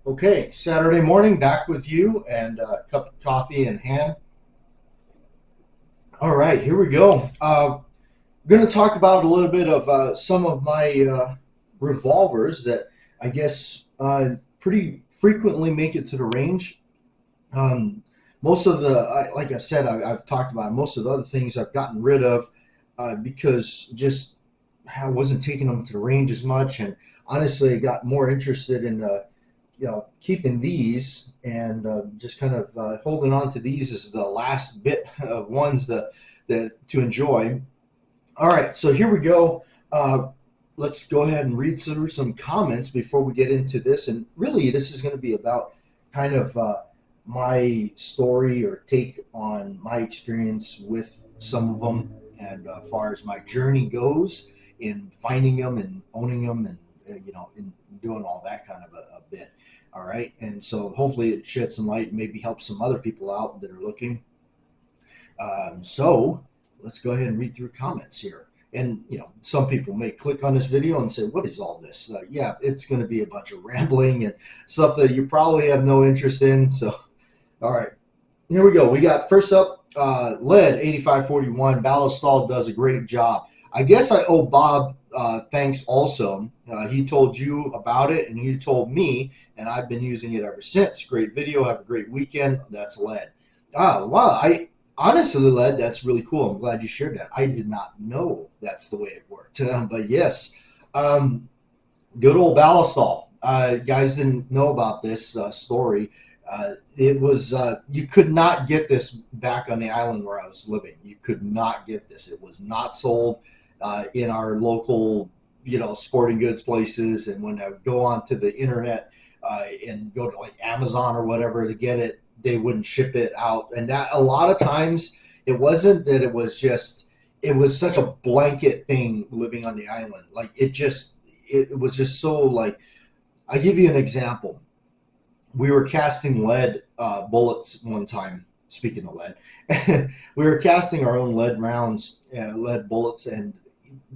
Okay, Saturday morning, back with you and a cup of coffee in hand. All right, here we go. Going to talk about a little bit of some of my revolvers that I guess pretty frequently make it to the range. Um, Most of like I said, I've talked about most of the other things I've gotten rid of because just I wasn't taking them to the range as much, and honestly, I got more interested in keeping these and just kind of holding on to these as the last bit of ones that to enjoy. All right, so here we go. Let's go ahead and read through some comments before we get into this. And really, this is going to be about kind of my story or take on my experience with some of them, and as far as my journey goes in finding them and owning them, and in doing all that kind of a bit. All right, and so hopefully it sheds some light and maybe help some other people out that are looking. So let's go ahead and read through comments here. And some people may click on this video and say, "What is all this?" Yeah, it's going to be a bunch of rambling and stuff that you probably have no interest in. So, all right, here we go. We got first up, Lead 8541. Ballastall does a great job. I guess I owe Bob thanks also. He told you about it, and you told me, and I've been using it ever since. Great video. Have a great weekend. That's Lead. Wow. Honestly, Led, that's really cool. I'm glad you shared that. I did not know that's the way it worked. But yes, um, good old Ballastall. Guys didn't know about this story. It was you could not get this back on the island where I was living. You could not get this. It was not sold in our local, sporting goods places. And when I would go onto the internet and go to like Amazon or whatever to get it, they wouldn't ship it out. And that a lot of times it wasn't that it was such a blanket thing living on the island. Like it was just so like, I give you an example. We were casting lead bullets one time. Speaking of lead, we were casting our own lead rounds, lead bullets, and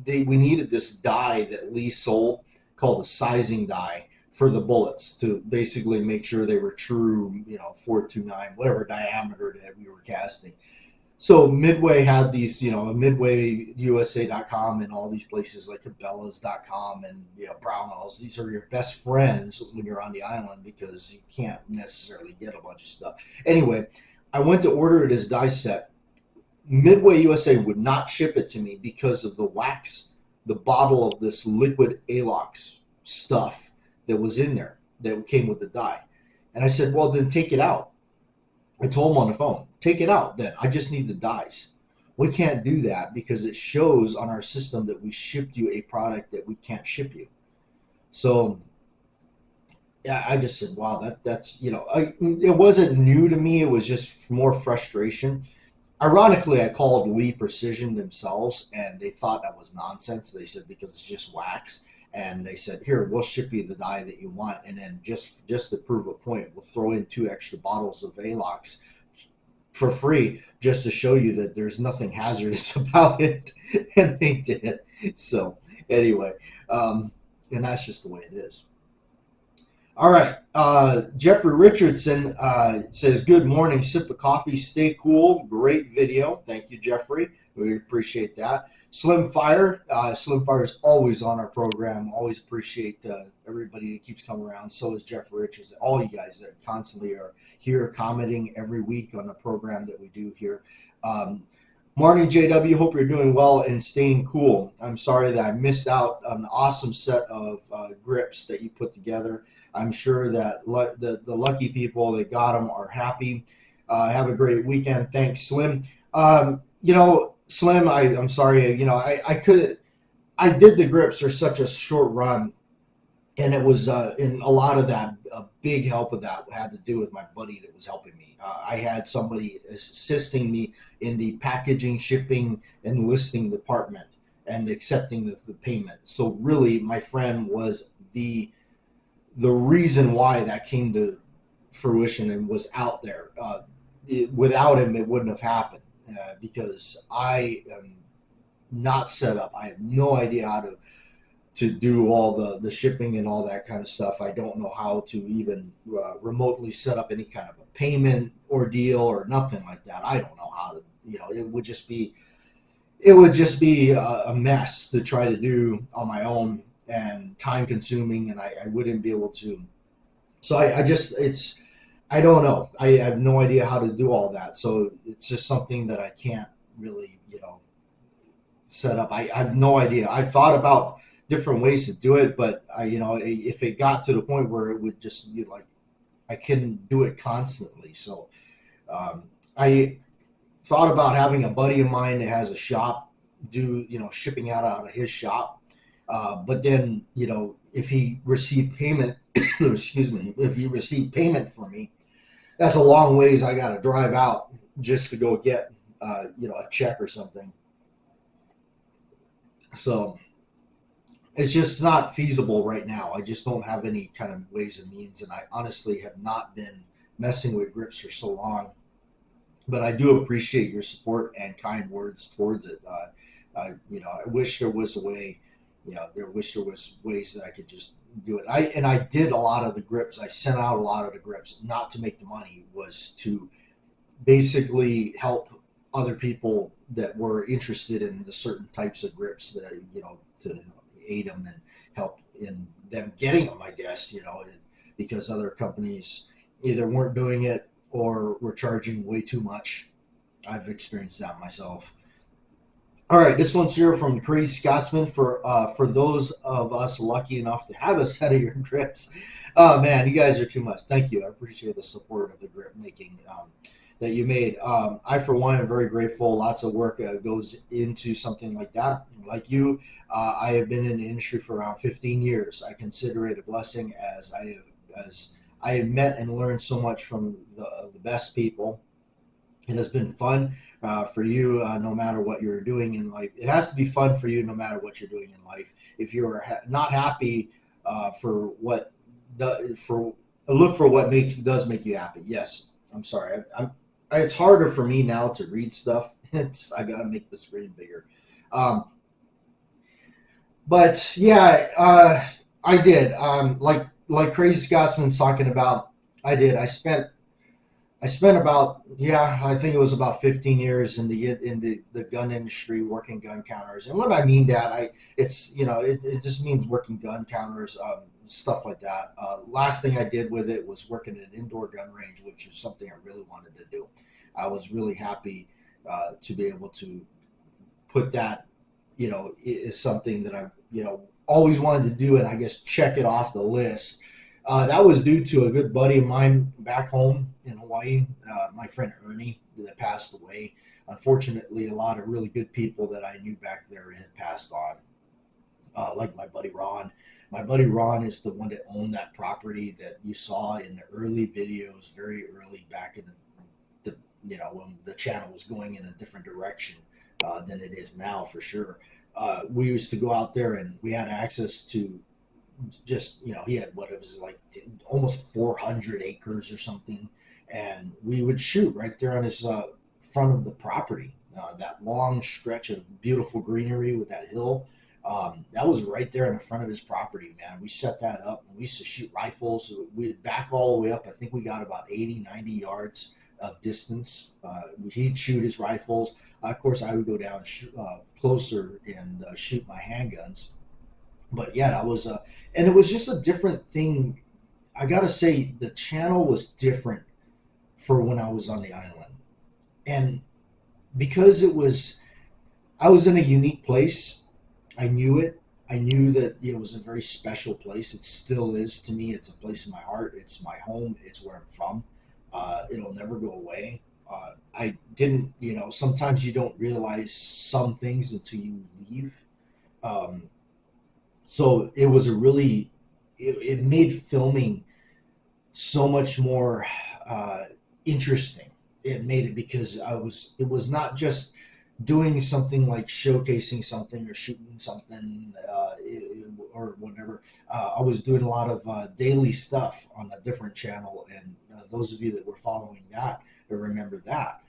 we needed this dye that Lee sold called the sizing dye for the bullets to basically make sure they were true, 429, whatever diameter that we were casting. So Midway had these, MidwayUSA.com and all these places like Cabela's.com and Brownells. These are your best friends when you're on the island because you can't necessarily get a bunch of stuff. Anyway, I went to order this dye set. Midway USA would not ship it to me because of the wax, the bottle of this liquid Alox stuff that was in there that came with the dye. And I said, well, then take it out. I told him on the phone, take it out then. I just need the dyes. We can't do that because it shows on our system that we shipped you a product that we can't ship you. So yeah, I just said, wow, that's, it wasn't new to me. It was just more frustration. Ironically, I called Lee Precision themselves, and they thought that was nonsense. They said because it's just wax, and they said, "Here, we'll ship you the dye that you want, and then just to prove a point, we'll throw in 2 extra bottles of Alox for free, just to show you that there's nothing hazardous about it." And they did. So anyway, and that's just the way it is. All right. Jeffrey Richardson says, good morning, sip of coffee, stay cool. Great video. Thank you, Jeffrey. We appreciate that. Slim Fire. Slim Fire is always on our program. Always appreciate everybody that keeps coming around. So is Jeffrey Richardson. All you guys that constantly are here commenting every week on the program that we do here. Morning, JW. Hope you're doing well and staying cool. I'm sorry that I missed out on an awesome set of grips that you put together. I'm sure that the lucky people that got them are happy. Have a great weekend. Thanks, Slim. Slim, I'm sorry. I did the grips for such a short run, and it was in a lot of that. A big help of that had to do with my buddy that was helping me. I had somebody assisting me in the packaging, shipping, and listing department and accepting the payment. So really, my friend was the reason why that came to fruition and was out there. Without him, it wouldn't have happened because I am not set up. I have no idea how to to do all the shipping and all that kind of stuff. I don't know how to even remotely set up any kind of a payment ordeal or nothing like that. I don't know how to, it would just be a mess to try to do on my own and time consuming, and I wouldn't be able to. So I just, I don't know. I have no idea how to do all that. So it's just something that I can't really, set up. I have no idea. I've thought about different ways to do it, but if it got to the point where it would just be like, I couldn't do it constantly. So I thought about having a buddy of mine that has a shop do, shipping out of his shop. But then, if he received payment, excuse me, if he received payment from me, that's a long ways I got to drive out just to go get, a check or something. So it's just not feasible right now. I just don't have any kind of ways and means, and I honestly have not been messing with grips for so long. But I do appreciate your support and kind words towards it. I wish there was a way. There wish there was ways that I could just do it. I did a lot of the grips. I sent out a lot of the grips, not to make the money, was to basically help other people that were interested in the certain types of grips that to aid them and help in them getting them. I guess because other companies either weren't doing it or were charging way too much. I've experienced that myself. All right, this one's here from Crazy Scotsman. For those of us lucky enough to have a set of your grips, oh man, you guys are too much. Thank you. I appreciate the support of the grip making that you made. I, for one, am very grateful. Lots of work goes into something like that. Like you, I have been in the industry for around 15 years. I consider it a blessing as I have met and learned so much from the best people. It has been fun for you, no matter what you're doing in life. It has to be fun for you, no matter what you're doing in life. If you're not happy for what for look for what does make you happy. Yes, I'm sorry. It's harder for me now to read stuff. I gotta make the screen bigger. Um, but yeah, I did. Like Crazy Scotsman's talking about. I did. I spent about, yeah, I think it was about 15 years in the gun industry working gun counters. And what I mean that it's it just means working gun counters, stuff like that. Last thing I did with it was working at an indoor gun range, which is something I really wanted to do. I was really happy to be able to put that, is something that I always wanted to do, and I guess check it off the list. That was due to a good buddy of mine back home in Hawaii, my friend Ernie, that passed away. Unfortunately, a lot of really good people that I knew back there had passed on, like my buddy Ron. My buddy Ron is the one that owned that property that you saw in the early videos, very early back in when the channel was going in a different direction than it is now, for sure. We used to go out there and we had access to just he had what it was like almost 400 acres or something, and we would shoot right there on his front of the property, that long stretch of beautiful greenery with that hill. That was right there in the front of his property, man. We set that up and we used to shoot rifles. We'd back all the way up. I think we got about 80-90 yards of distance. He'd shoot his rifles. Of course I would go down closer and shoot my handguns. But yeah, that was and it was just a different thing. I gotta say, the channel was different for when I was on the island, and because I was in a unique place. I knew it. I knew that it was a very special place. It still is to me. It's a place in my heart. It's my home. It's where I'm from. It'll never go away. I didn't, sometimes you don't realize some things until you leave. Um, so it was it made filming so much more interesting. It made it because it was not just doing something like showcasing something or shooting something or whatever. I was doing a lot of daily stuff on a different channel, and those of you that were following that remember that.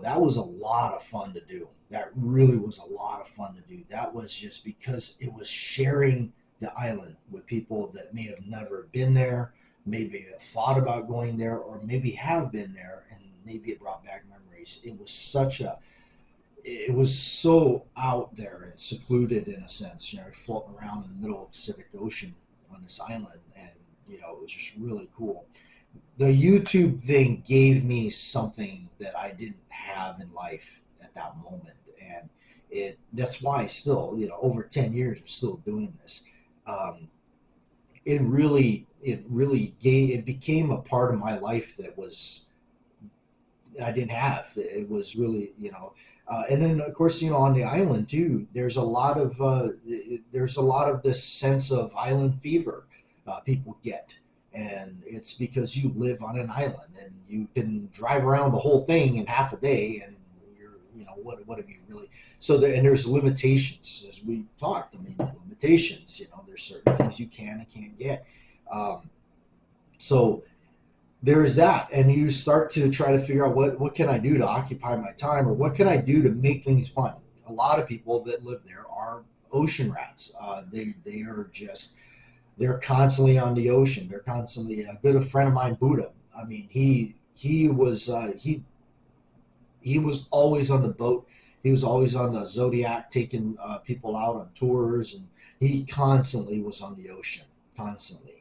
That was a lot of fun to do. That really was a lot of fun to do. That was just because it was sharing. the island with people that may have never been there, maybe have thought about going there, or maybe have been there, and maybe it brought back memories. It was so out there and secluded in a sense. Floating around in the middle of the Pacific Ocean on this island, and it was just really cool. The YouTube thing gave me something that I didn't have in life at that moment, and that's why I still, over 10 years, I'm still doing this. Um, it became a part of my life that was I didn't have. It was really, and then of course, on the island too, there's a lot of this sense of island fever people get, and it's because you live on an island and you can drive around the whole thing in half a day, and what have you really? So and there's limitations, as we talked. I mean, limitations. There's certain things you can and can't get. Um, so there is that, and you start to try to figure out what can I do to occupy my time, or what can I do to make things fun. A lot of people that live there are ocean rats. They are just they're constantly on the ocean. They're constantly a good friend of mine, Buddha. I mean, he was always on the boat. He was always on the Zodiac, taking people out on tours, and he constantly was on the ocean, constantly.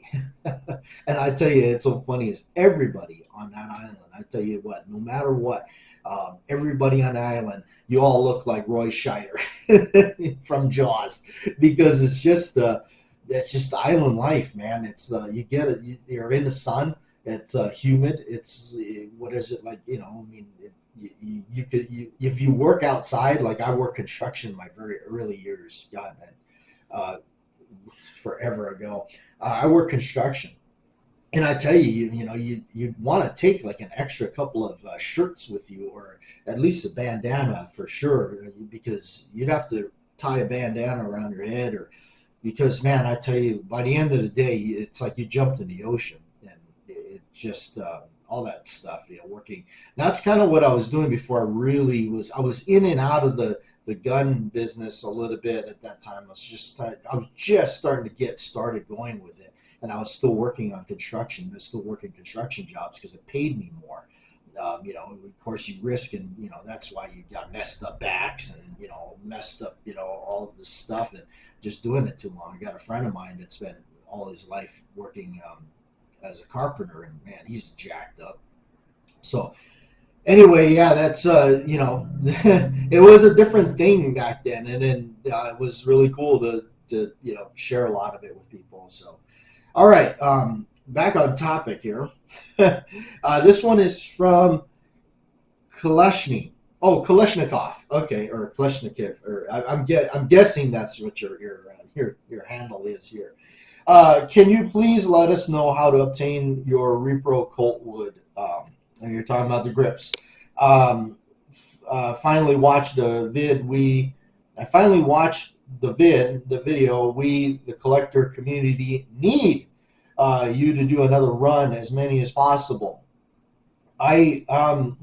And I tell you, it's so funny is everybody on that island. I tell you what, no matter what, everybody on the island, you all look like Roy Scheider from Jaws, because it's just island life, man. It's you get it. You're in the sun. It's humid. It's what is it like? I mean, if you work outside, like I worked construction in my very early years. God, man, uh, forever ago. I work construction, and I tell you, you'd want to take like an extra couple of shirts with you, or at least a bandana for sure, because you'd have to tie a bandana around your head, or because man, I tell you, by the end of the day, it's like you jumped in the ocean, and it just all that stuff. Working. That's kind of what I was doing before I really was. I was in and out of the gun business a little bit at that time. I was just starting to get started going with it, and I was still working on construction. I was still working construction jobs because it paid me more. Of course, you risk, and that's why you got messed up backs, and messed up, all this stuff, and just doing it too long. I got a friend of mine that spent all his life working as a carpenter, and man, he's jacked up. So anyway, yeah, that's it was a different thing back then, and then it was really cool to share a lot of it with people. So, all right, back on topic here. This one is from Kalashny. Oh, Kalashnikov. Okay, or Kalashnikov, or I'm guessing that's what your handle is here. Can you please let us know how to obtain your Repro Colt wood? And you're talking about the grips. Finally watched the vid. I finally watched the video. We, the collector community, need you to do another run, as many as possible. Again,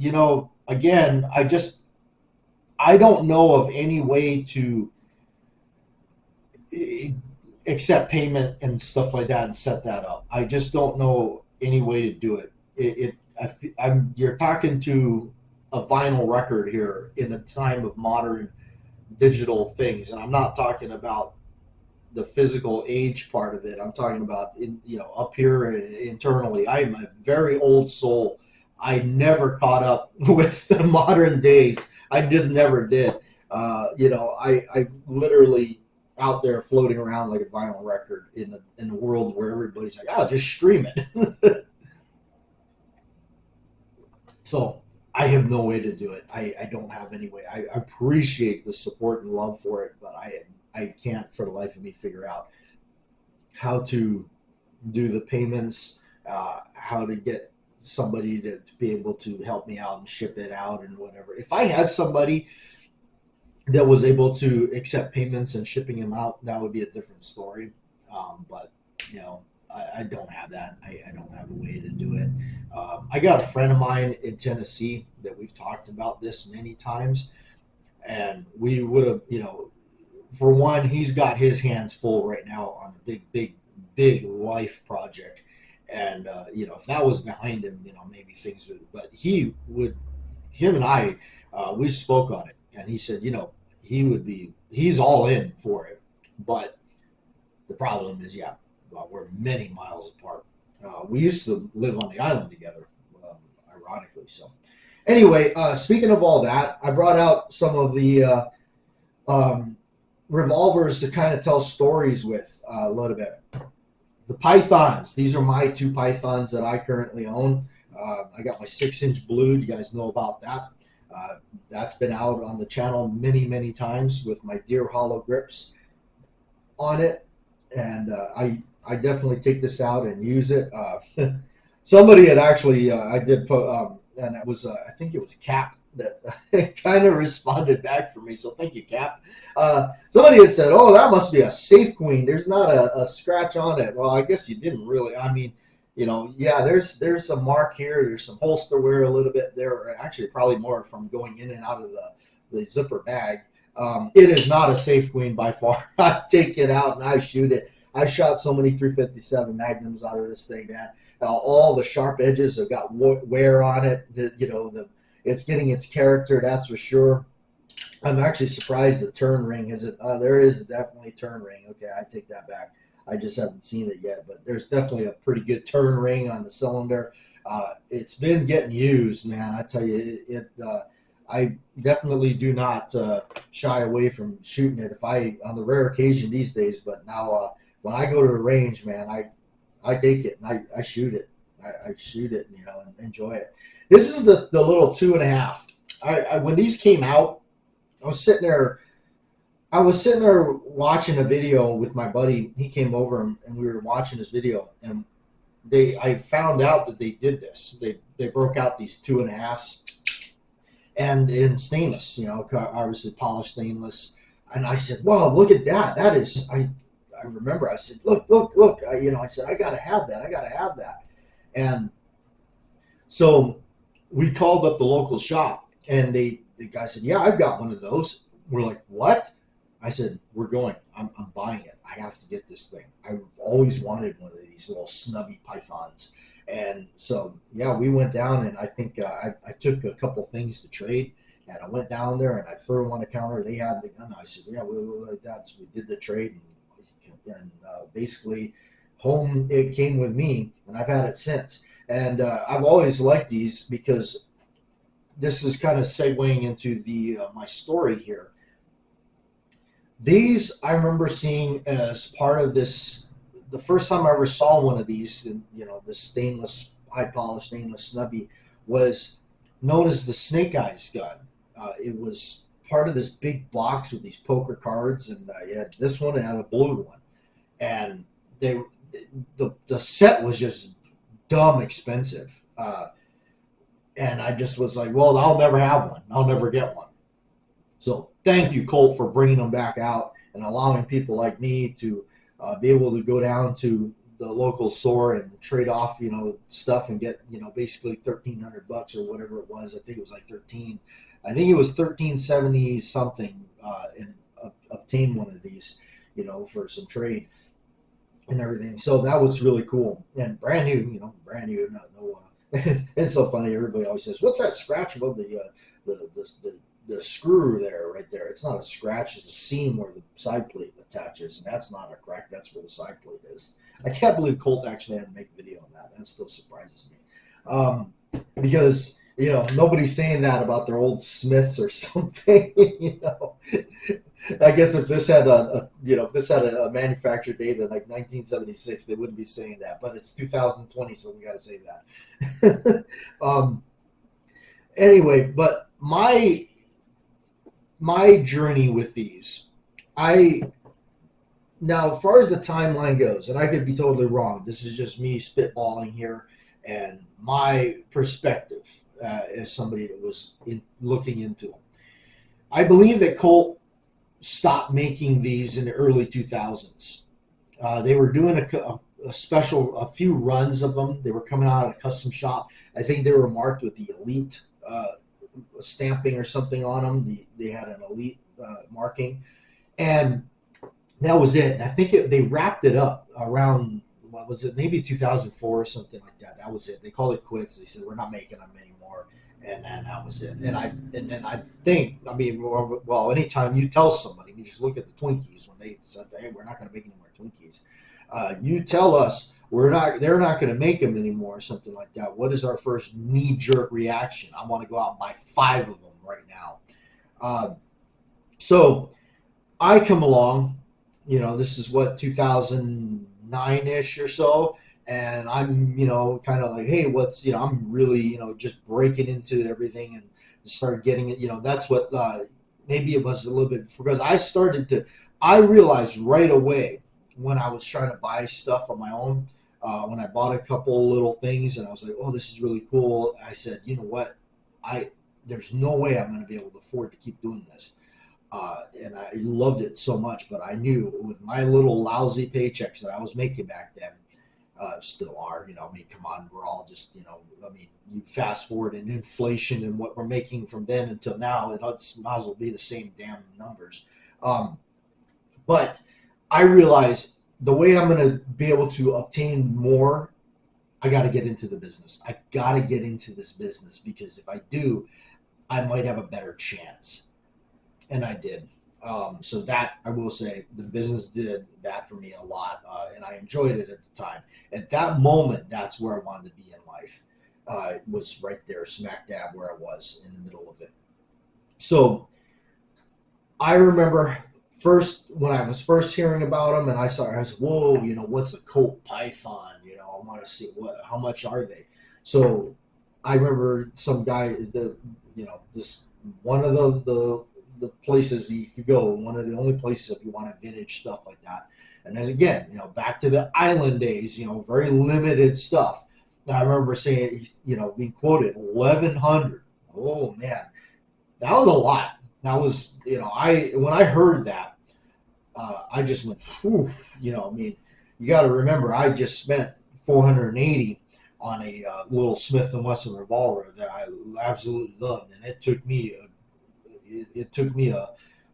I don't know of any way to accept payment and stuff like that and set that up. I just don't know any way to do it. You're talking to a vinyl record here in the time of modern digital things, and I'm not talking about the physical age part of it. I'm talking about up here internally. I'm a very old soul. I never caught up with the modern days. I just never did. I literally out there floating around like a vinyl record in the world where everybody's like, oh, just stream it. So I have no way to do it. I don't have any way. I appreciate the support and love for it, but I can't for the life of me figure out how to do the payments, how to get somebody to be able to help me out and ship it out and whatever. If I had somebody that was able to accept payments and shipping them out, that would be a different story. But I don't have that. I don't have a way to do it. I got a friend of mine in Tennessee that we've talked about this many times, and we would have, for one, he's got his hands full right now on a big life project. And, if that was behind him, maybe things would, but him and I, we spoke on it. And he said, he's all in for it. But the problem is, yeah, well, we're many miles apart. We used to live on the island together, ironically. So, anyway, speaking of all that, I brought out some of the um, revolvers to kind of tell stories with a little bit. The Pythons. These are my two Pythons that I currently own. I got my 6-inch blued. You guys know about that. That's been out on the channel many times with my deer hollow grips on it, and I definitely take this out and use it. Somebody had actually I did put and it was I think it was Cap that kind of responded back for me. So thank you, Cap. Somebody had said, "Oh, that must be a safe queen. There's not a scratch on it." Well, I guess you didn't really. I mean, yeah, there's some mark here. There's some holster wear a little bit there. Actually, probably more from going in and out of the zipper bag. It is not a safe queen by far. I take it out and I shoot it. I shot so many 357 Magnums out of this thing, man. All the sharp edges have got wear on it. It's getting its character, that's for sure. I'm actually surprised the turn ring isn't. There is definitely turn ring. Okay, I take that back. I just haven't seen it yet, but there's definitely a pretty good turn ring on the cylinder. It's been getting used, man. I tell you, I definitely do not shy away from shooting it. On the rare occasion these days, but now when I go to the range, man, I take it and I shoot it. I shoot it, and enjoy it. This is the little 2.5. When these came out, I was sitting there watching a video with my buddy. He came over and we were watching this video, and I found out that they did this. They broke out these 2.5s and in stainless, obviously polished stainless. And I said, "Wow, look at that! That is." I remember I said, "Look!" I said, "I gotta have that. I gotta have that." And so we called up the local shop, and the guy said, "Yeah, I've got one of those." We're like, "What?" I said, "We're going. I'm buying it. I have to get this thing. I've always wanted one of these little snubby pythons." And so, yeah, we went down, and I think I took a couple things to trade, and I went down there and I threw them on the counter. They had the gun. I said, "Yeah, we'll like that." So we did the trade, and basically, home it came with me, and I've had it since. And I've always liked these because this is kind of segueing into my story here. These I remember seeing as part of this. The first time I ever saw one of these, this stainless, high polished stainless snubby, was known as the Snake Eyes gun. It was part of this big box with these poker cards, and you had this one and had a blue one, and the set was just dumb expensive, and I just was like, well, I'll never have one. I'll never get one. So thank you, Colt, for bringing them back out and allowing people like me to be able to go down to the local store and trade off, stuff and get, basically $1,300 or whatever it was. I think it was like 13. I think it was 1370 something, and obtain one of these, for some trade and everything. So that was really cool and brand new. It's so funny. Everybody always says, "What's that scratch above the screw there, right there?" It's not a scratch. It's a seam where the side plate attaches, and that's not a crack. That's where the side plate is. I can't believe Colt actually had to make a video on that. That still surprises me, because nobody's saying that about their old Smiths or something. I guess if this had a manufacture date of like 1976, they wouldn't be saying that. But it's 2020, so we got to say that. Anyway, but my journey with these, now as far as the timeline goes, and I could be totally wrong. This is just me spitballing here and my perspective as somebody that was looking into them. I believe that Colt stopped making these in the early 2000s. They were doing a few runs of them. They were coming out of a custom shop. I think they were marked with the Elite stamping or something on them. They had an Elite marking. And that was it. And I think they wrapped it up around, what was it, maybe 2004 or something like that. That was it. They called it quits. They said we're not making them anymore, and then that was it. And then I think, I mean, well, anytime you tell somebody, you just look at the Twinkies when they said, hey, we're not going to make any more Twinkies. You tell us they're not going to make them anymore or something like that. What is our first knee jerk reaction? I want to go out and buy 5 of them right now. So I come along, this is what, 2009-ish or so, and I'm, kind of like, hey, what's, I'm really, just breaking into everything and start getting it, that's what, maybe it was a little bit, because I realized right away when I was trying to buy stuff on my own, when I bought a couple little things and I was like, oh, this is really cool. I said, you know what, there's no way I'm going to be able to afford to keep doing this. And I loved it so much, but I knew with my little lousy paychecks that I was making back then, still are, I mean, come on, we're all just, I mean, you fast forward in inflation and what we're making from then until now, it might as well be the same damn numbers. But I realized the way I'm going to be able to obtain more, I got to get into the business. I got to get into this business, because if I do, I might have a better chance. And I did. So that, I will say, the business did that for me a lot, and I enjoyed it at the time. At that moment, that's where I wanted to be in life. It was right there, smack dab where I was in the middle of it. So I remember when I was first hearing about them, and I said, whoa, what's a Colt Python? I want to see how much are they? So I remember some guy, this one of the places you could go, one of the only places if you want vintage stuff like that. And as again, back to the island days, very limited stuff. I remember saying, being quoted 1,100. Oh man, that was a lot. That was, when I heard that, I just went, whew, I mean, you got to remember, I just spent 480 on a little Smith and Wesson revolver that I absolutely loved, and it took me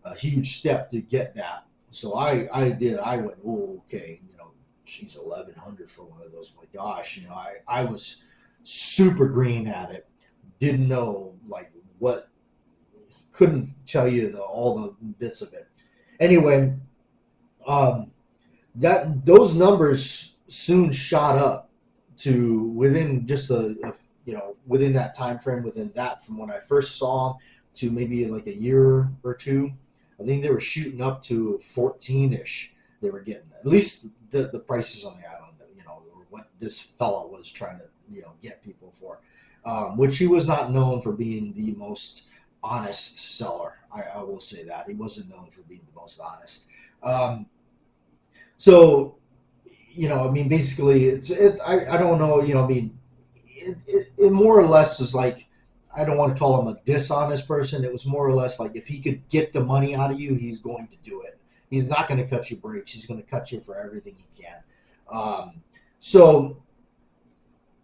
a huge step to get that. So I went, oh, okay, she's 1,100 for one of those. My gosh, I was super green at it. Didn't know like what, couldn't tell you all the bits of it. Anyway, those numbers soon shot up to within just within that time frame, within that, from when I first saw them to maybe like a year or two. I think they were shooting up to 14-ish. They were getting, at least the prices on the island, what this fellow was trying to get people for, which he was not known for being the most honest seller. I will say that he wasn't known for being the most honest. So I mean, basically, I don't know, I mean, it more or less is like, I don't want to call him a dishonest person. It was more or less like, if he could get the money out of you, he's going to do it. He's not going to cut you breaks. He's going to cut you for everything he can. So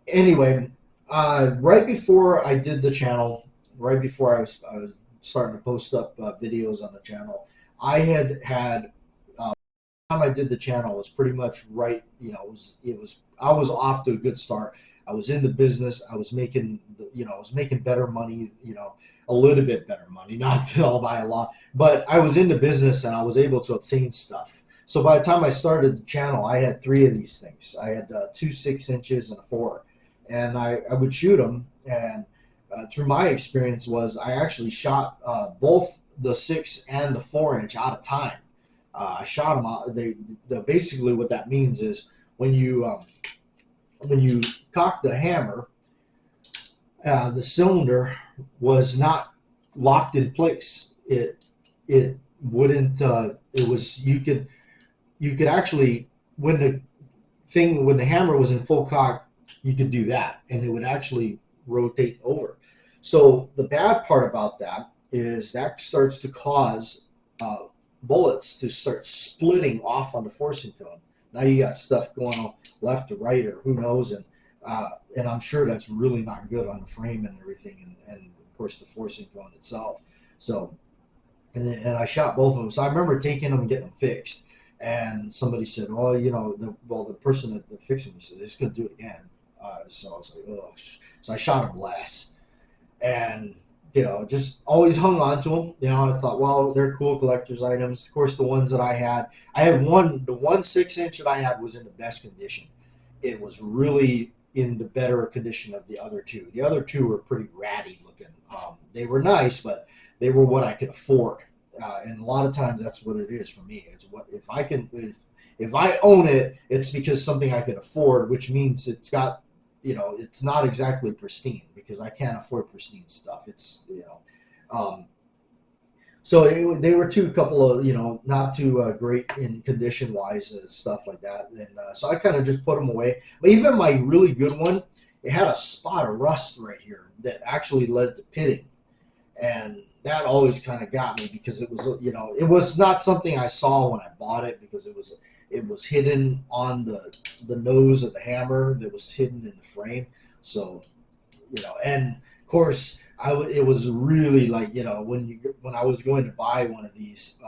anyway, right before I did the channel, right before I was starting to post up videos on the channel, I had time I did the channel was pretty much right. I was off to a good start. I was in the business. I was making, better money, a little bit better money, not all by a lot, but I was in the business and I was able to obtain stuff. So by the time I started the channel, I had 3 of these things. I had 2 6-inches and a 4, and I would shoot them. And through my experience was I actually shot both the 6 and the 4-inch out of time. I shot them out. Basically what that means is when you cock the hammer, the cylinder was not locked in place. It wouldn't. It was, you could actually, when the hammer was in full cock, you could do that, and it would actually rotate over. So the bad part about that is that starts to cause bullets to start splitting off on the forcing cone. Now you got stuff going on left to right, or who knows, and I'm sure that's really not good on the frame and everything, and of course the forcing cone itself. So and I shot both of them. So I remember taking them and getting them fixed. And somebody said, "Oh, the person that fixed me said it's going to do it again." So I was like, "Oh." So I shot him less, and just always hung on to them. I thought, well, they're cool collector's items. Of course, the ones that I had one. The 1 6-inch that I had was in the best condition. It was really in the better condition of the other two. The other two were pretty ratty looking. They were nice, but they were what I could afford. And a lot of times that's what it is for me. It's what if I own it, it's because something I can afford, which means it's got it's not exactly pristine because I can't afford pristine stuff. Um, so they were two couple of not too great in condition wise stuff like that, and so I kind of just put them away. But even my really good one, it had a spot of rust right here that actually led to pitting, and that always kind of got me because it was not something I saw when I bought it because it was hidden on the nose of the hammer that was hidden in the frame. So and of course it was really like when I was going to buy one of these.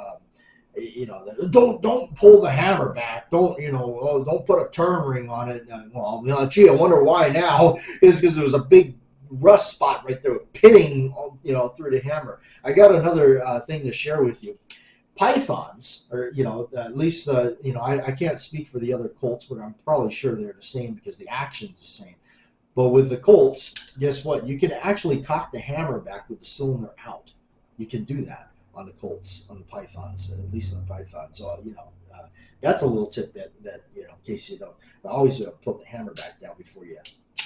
Don't pull the hammer back. Don't put a turn ring on it. Well, gee, I wonder why now. Is because there was a big rust spot right there, pitting, through the hammer. I got another thing to share with you. Pythons, or at least I can't speak for the other Colts, but I'm probably sure they're the same because the action's the same. But with the Colts, guess what? You can actually cock the hammer back with the cylinder out. You can do that on the Colts, on the Pythons, at least on the Python. So that's a little tip that in case you don't. I always put the hammer back down before you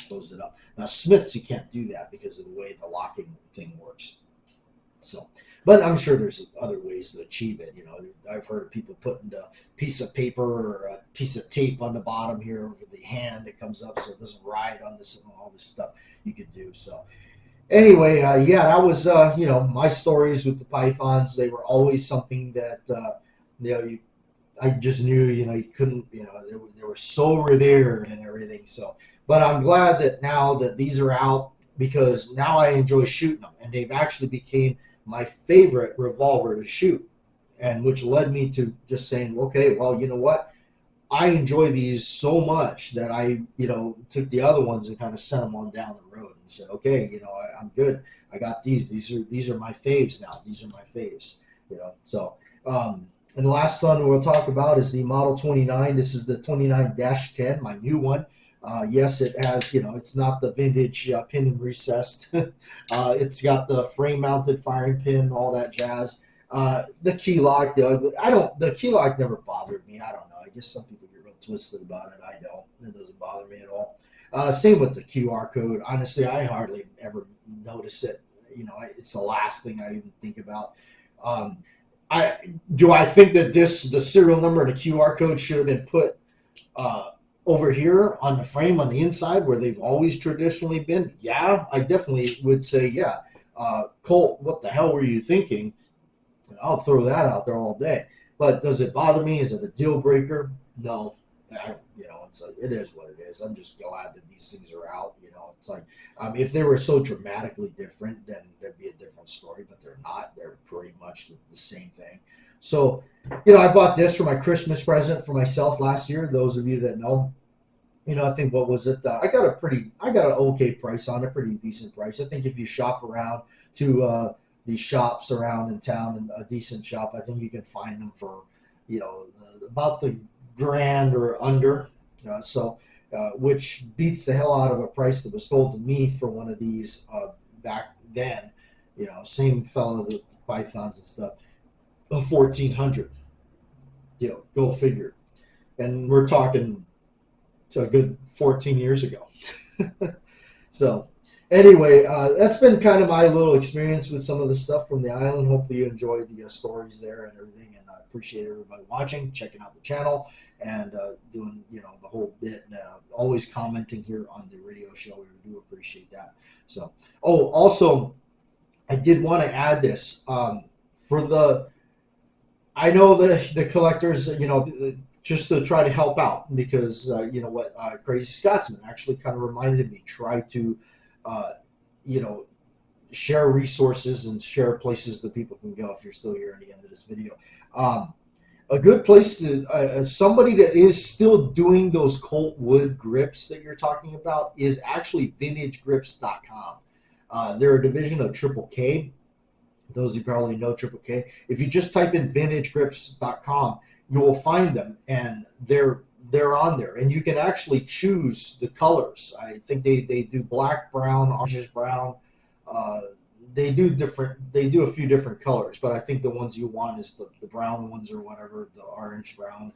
close it up. Now Smiths, you can't do that because of the way the locking thing works. So, but I'm sure there's other ways to achieve it. I've heard of people putting a piece of paper or a piece of tape on the bottom here over the hand that comes up so it doesn't ride on this and all this stuff you could do. So anyway, that was my stories with the Pythons. They were always something that I just knew you couldn't they were so revered and everything. So, but I'm glad that now that these are out because now I enjoy shooting them and they've actually became my favorite revolver to shoot, and which led me to just saying, okay, well, you know what? I enjoy these so much that I, took the other ones and kind of sent them on down the road and said, okay, I'm good. I got these. These are my faves now. These are my faves. So and the last one we'll talk about is the Model 29. This is the 29-10, my new one. Yes, it has, it's not the vintage pin and recessed. It's got the frame-mounted firing pin, all that jazz. The key lock, the key lock never bothered me. I don't know. I guess some people get real twisted about it. I don't. It doesn't bother me at all. Same with the QR code. Honestly, I hardly ever notice it. It's the last thing I even think about. I think that the serial number and the QR code should have been put over here on the frame on the inside where they've always traditionally been? Yeah, I definitely would say, yeah. Colt, what the hell were you thinking? I'll throw that out there all day. But does it bother me? Is it a deal breaker? No. I don't, it is what it is. I'm just glad that these things are out. It's like, if they were so dramatically different, then there'd be a different story, but they're not. They're pretty much the same thing. So, I bought this for my Christmas present for myself last year. Those of you that know, I think what was it? I got an okay price on it, pretty decent price. I think if you shop around to these shops around in town and a decent shop, I think you can find them for, about the grand or under. Which beats the hell out of a price that was told to me for one of these back then. Same fellow, the Pythons and stuff, 1,400. Go figure. And we're talking to a good 14 years ago. So anyway, that's been kind of my little experience with some of the stuff from the island. Hopefully you enjoyed the stories there and everything, and I appreciate everybody watching, checking out the channel, and doing the whole bit, and always commenting here on the radio show. We do appreciate that. So, also, I did want to add this I know the collectors, just to try to help out, because Crazy Scotsman actually kind of reminded me, try to share resources and share places that people can go if you're still here at the end of this video. Um, a good place to somebody that is still doing those Colt wood grips that you're talking about is actually vintagegrips.com. They're a division of Triple K. Those who probably know Triple K. If you just type in vintagegrips.com, you will find them, and they're on there, and you can actually choose the colors. I think they do black, brown, orange, brown. Uh, they do a few different colors, but I think the ones you want is the brown ones or whatever, the orange brown.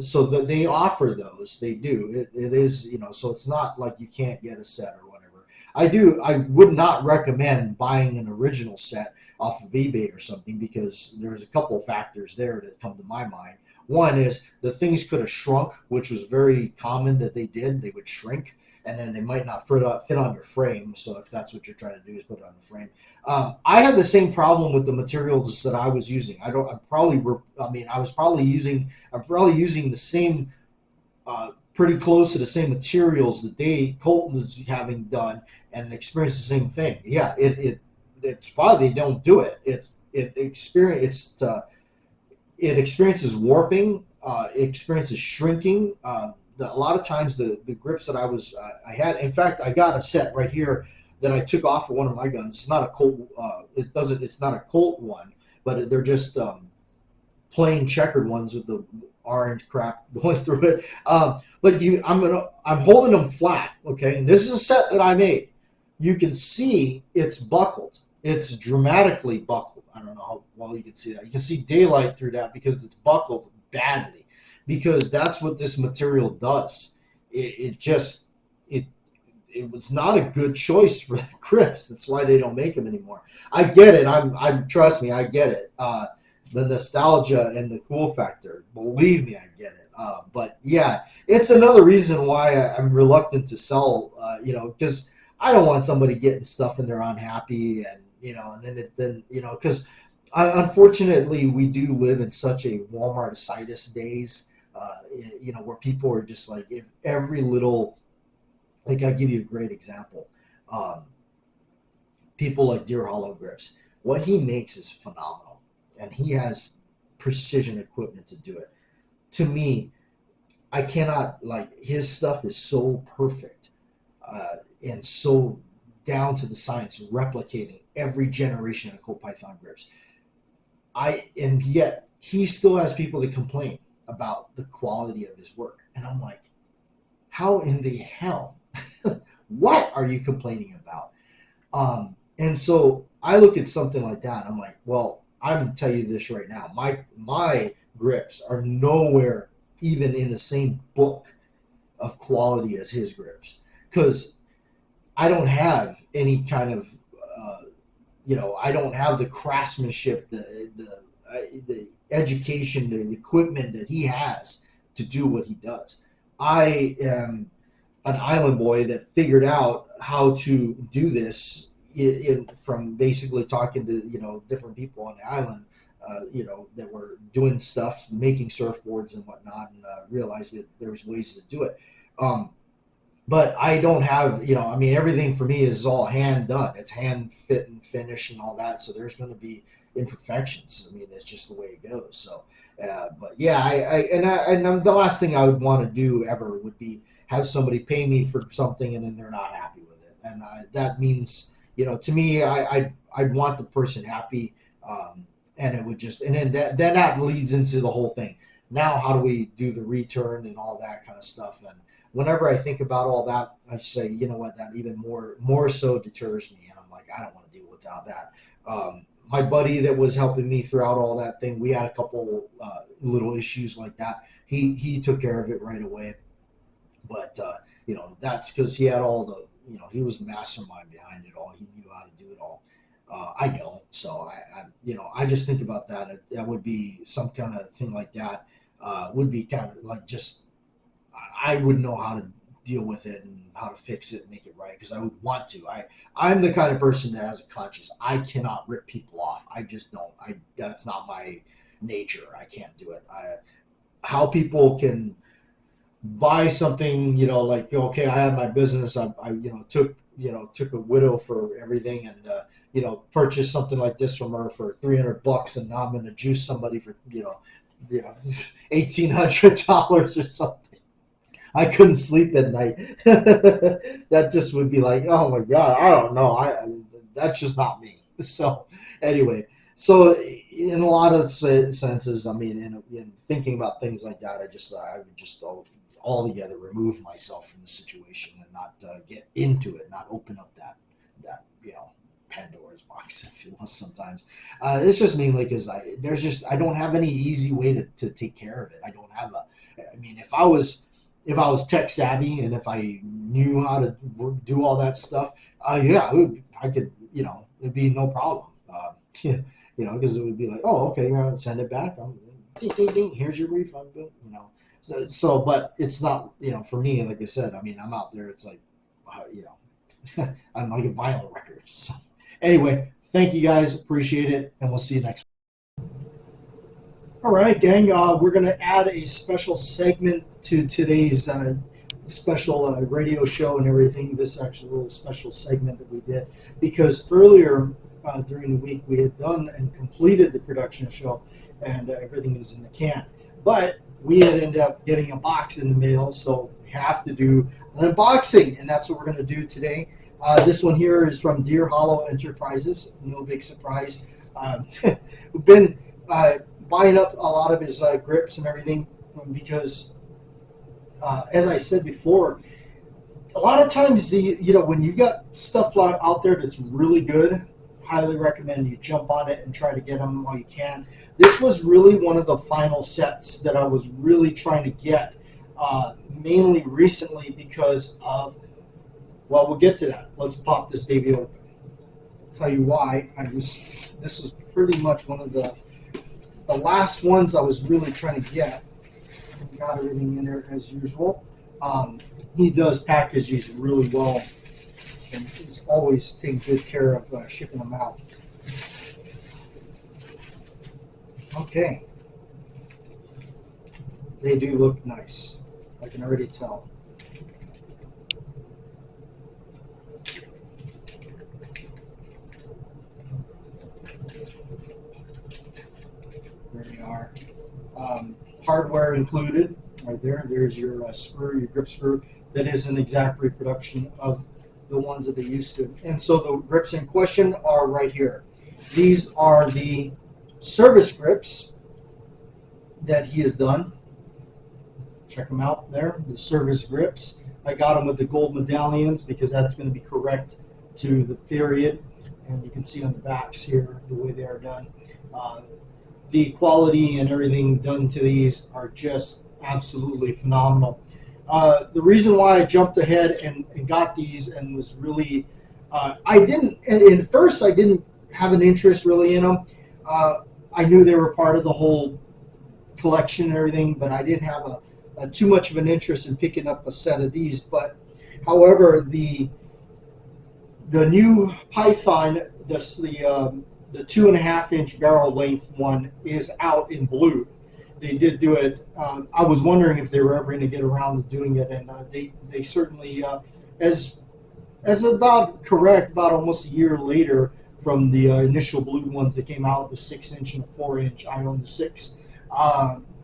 So that they offer those, they do. It is, so it's not like you can't get a set or whatever. I would not recommend buying an original set off of eBay or something, because there's a couple of factors there that come to my mind. One is the things could have shrunk, which was very common that they did. They would shrink, and then they might not fit on your frame. So if that's what you're trying to do, is put it on the frame. I had the same problem with the materials that I was using. I'm probably using the same, pretty close to the same materials that Colt was having done, and experienced the same thing. Yeah, it's why they don't do it. It experiences warping. It experiences shrinking. A lot of times the grips that I had. In fact, I got a set right here that I took off of one of my guns. It's not a Colt. It's not a Colt one, but they're just plain checkered ones with the orange crap going through it. But I'm holding them flat. Okay, and this is a set that I made. You can see it's buckled. It's dramatically buckled. I don't know how well you can see that. You can see daylight through that because it's buckled badly, because that's what this material does. It was not a good choice for the grips. That's why they don't make them anymore. I get it. Trust me, I get it. The nostalgia and the cool factor. Believe me, I get it. But yeah, it's another reason why I'm reluctant to sell. Because I don't want somebody getting stuff and they're unhappy, and because unfortunately we do live in such a Walmart-itis days. Where people are just like, if every little, like, I'll give you a great example. People like Deer Hollow Grips. What he makes is phenomenal, and he has precision equipment to do it. To me, I cannot, like, his stuff is so perfect, and so down to the science, replicating every generation of Colt Python grips. And yet he still has people that complain about the quality of his work, and I'm like, how in the hell? What are you complaining about? And so I look at something like that, and I'm like, well, I'm gonna tell you this right now. My grips are nowhere even in the same book of quality as his grips, because I don't have any kind of, I don't have the craftsmanship, the education, the equipment that he has to do what he does. I am an island boy that figured out how to do this from basically talking to different people on the island, that were doing stuff, making surfboards and whatnot, and realized that there's ways to do it. But I don't have, everything for me is all hand done. It's hand fit and finish and all that. So there's going to be imperfections. It's just the way it goes. So, but yeah, the last thing I would want to do ever would be have somebody pay me for something and then they're not happy with it. And that means, to me, I'd want the person happy. And it would just, and then that leads into the whole thing. Now, how do we do the return and all that kind of stuff? And whenever I think about all that, I say, you know what, that even more so deters me. And I'm like, I don't want to deal without that. My buddy that was helping me throughout all that thing, we had a couple little issues like that. He took care of it right away. But, that's because he had all the, he was the mastermind behind it all. He knew how to do it all. I don't. So I just think about that. That would be some kind of thing like that. Would be kind of like, just, I would know how to deal with it and how to fix it and make it right, because I would want to. I'm the kind of person that has a conscience. I cannot rip people off. I just don't. That's not my nature. I can't do it. How people can buy something, like, okay, I have my business. I took a widow for everything, and purchased something like this from her for $300, and now I'm going to juice somebody for $1,800 or something. I couldn't sleep at night. That just would be like, oh my god, I don't know. That's just not me. So anyway, so in a lot of senses, I mean, in thinking about things like that, I would just altogether remove myself from the situation and not get into it, not open up that Pandora's box, if you will. Sometimes it's just mainly because I don't have any easy way to take care of it. I don't have a. I mean, if I was tech savvy and if I knew how to do all that stuff, yeah, I could, it'd be no problem. Yeah, because it would be like, oh, okay, send it back. Ding, ding, ding, here's your refund bill. But it's not, for me, like I said, I mean, I'm out there. It's like, I'm like a vinyl record. So anyway, thank you guys, appreciate it, and we'll see you next. All right, gang. We're going to add a special segment to today's special radio show and everything. This actually little special segment that we did because earlier during the week we had done and completed the production show, and everything is in the can. But we had ended up getting a box in the mail, so we have to do an unboxing, and that's what we're going to do today. This one here is from Deer Hollow Enterprises. No big surprise. We've been buying up a lot of his grips and everything because, as I said before, a lot of times when you got stuff out there that's really good, highly recommend you jump on it and try to get them while you can. This was really one of the final sets that I was really trying to get, mainly recently because of, well, we'll get to that. Let's pop this baby open. I'll tell you why. This was pretty much one of the last ones I was really trying to get. Got everything in there as usual. He does package these really well, and he's always taking good care of shipping them out. Okay, they do look nice. I can already tell. There they are. Hardware included right there. There's your screw, your grip screw. That is an exact reproduction of the ones that they used to. And so the grips in question are right here. These are the service grips that he has done. Check them out there, the service grips. I got them with the gold medallions because that's going to be correct to the period. And you can see on the backs here the way they are done. The quality and everything done to these are just absolutely phenomenal. The reason why I jumped ahead and got these and was really, at first I didn't have an interest really in them. I knew they were part of the whole collection and everything, but I didn't have too much of an interest in picking up a set of these. But however, the new Python, the 2.5-inch barrel length one is out in blue. They did do it. I was wondering if they were ever going to get around to doing it, and they certainly, as about correct, about almost a year later from the initial blue ones that came out, the 6-inch and the 4-inch. I own the 6.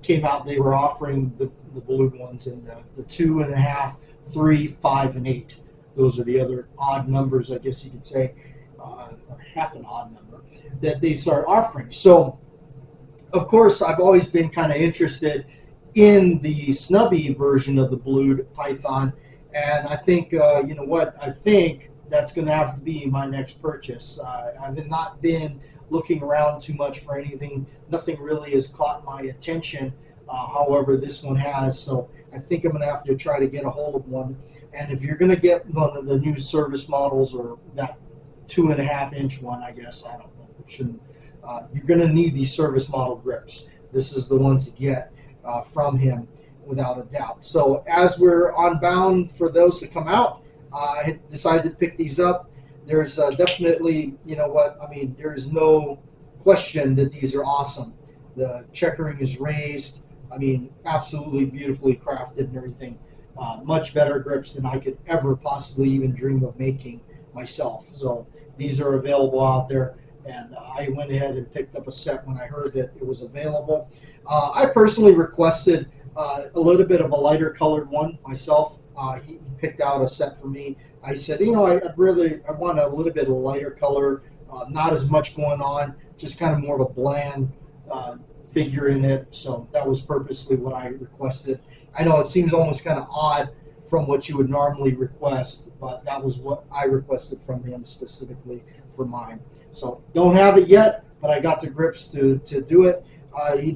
Came out. They were offering the blue ones and the 2.5, 3, 5, and 8. Those are the other odd numbers, I guess you could say, or half an odd number that they start offering. So, of course, I've always been kind of interested in the snubby version of the blued Python, and I think, you know what, I think that's going to have to be my next purchase. I've not been looking around too much for anything. Nothing really has caught my attention. However, this one has, so I think I'm going to have to try to get a hold of one. And if you're going to get one of the new service models or that 2.5-inch one, I guess, I don't know, you're going to need these service model grips. This is the ones to get from him without a doubt. So as we're on bound for those to come out, I decided to pick these up. There's definitely, you know what, I mean, there's no question that these are awesome. The checkering is raised. I mean, absolutely beautifully crafted and everything. Much better grips than I could ever possibly even dream of making myself. So these are available out there, and I went ahead and picked up a set when I heard that it was available. I personally requested a little bit of a lighter colored one myself. He picked out a set for me. I said, I want a little bit of lighter color, not as much going on, just kind of more of a bland figure in it. So that was purposely what I requested. I know it seems almost kind of odd from what you would normally request, but that was what I requested from him specifically for mine. So don't have it yet, but I got the grips to do it.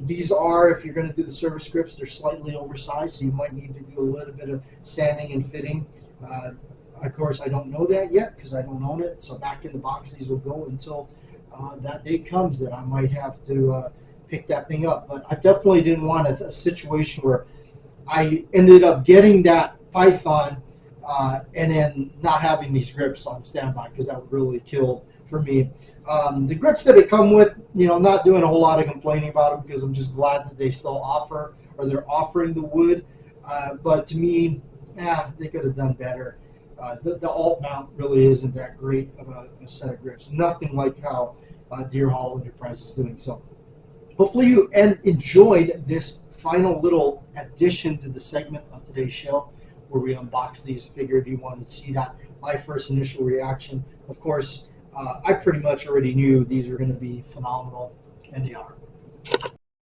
These are, if you're going to do the service grips, they're slightly oversized, so you might need to do a little bit of sanding and fitting. Of course, I don't know that yet because I don't own it. So back in the box, these will go until that day comes that I might have to pick that thing up. But I definitely didn't want a situation where I ended up getting that Python and then not having these grips on standby, because that would really kill for me. The grips that it come with, I'm not doing a whole lot of complaining about them because I'm just glad that they still offer, or they're offering the wood. But to me, they could have done better. The alt mount really isn't that great of a set of grips. Nothing like how Deer Hollow Enterprise is doing. So hopefully you enjoyed this final little addition to the segment of today's show where we unbox these. Figured you wanted to see that. My first initial reaction. Of course, I pretty much already knew these were going to be phenomenal, and they are.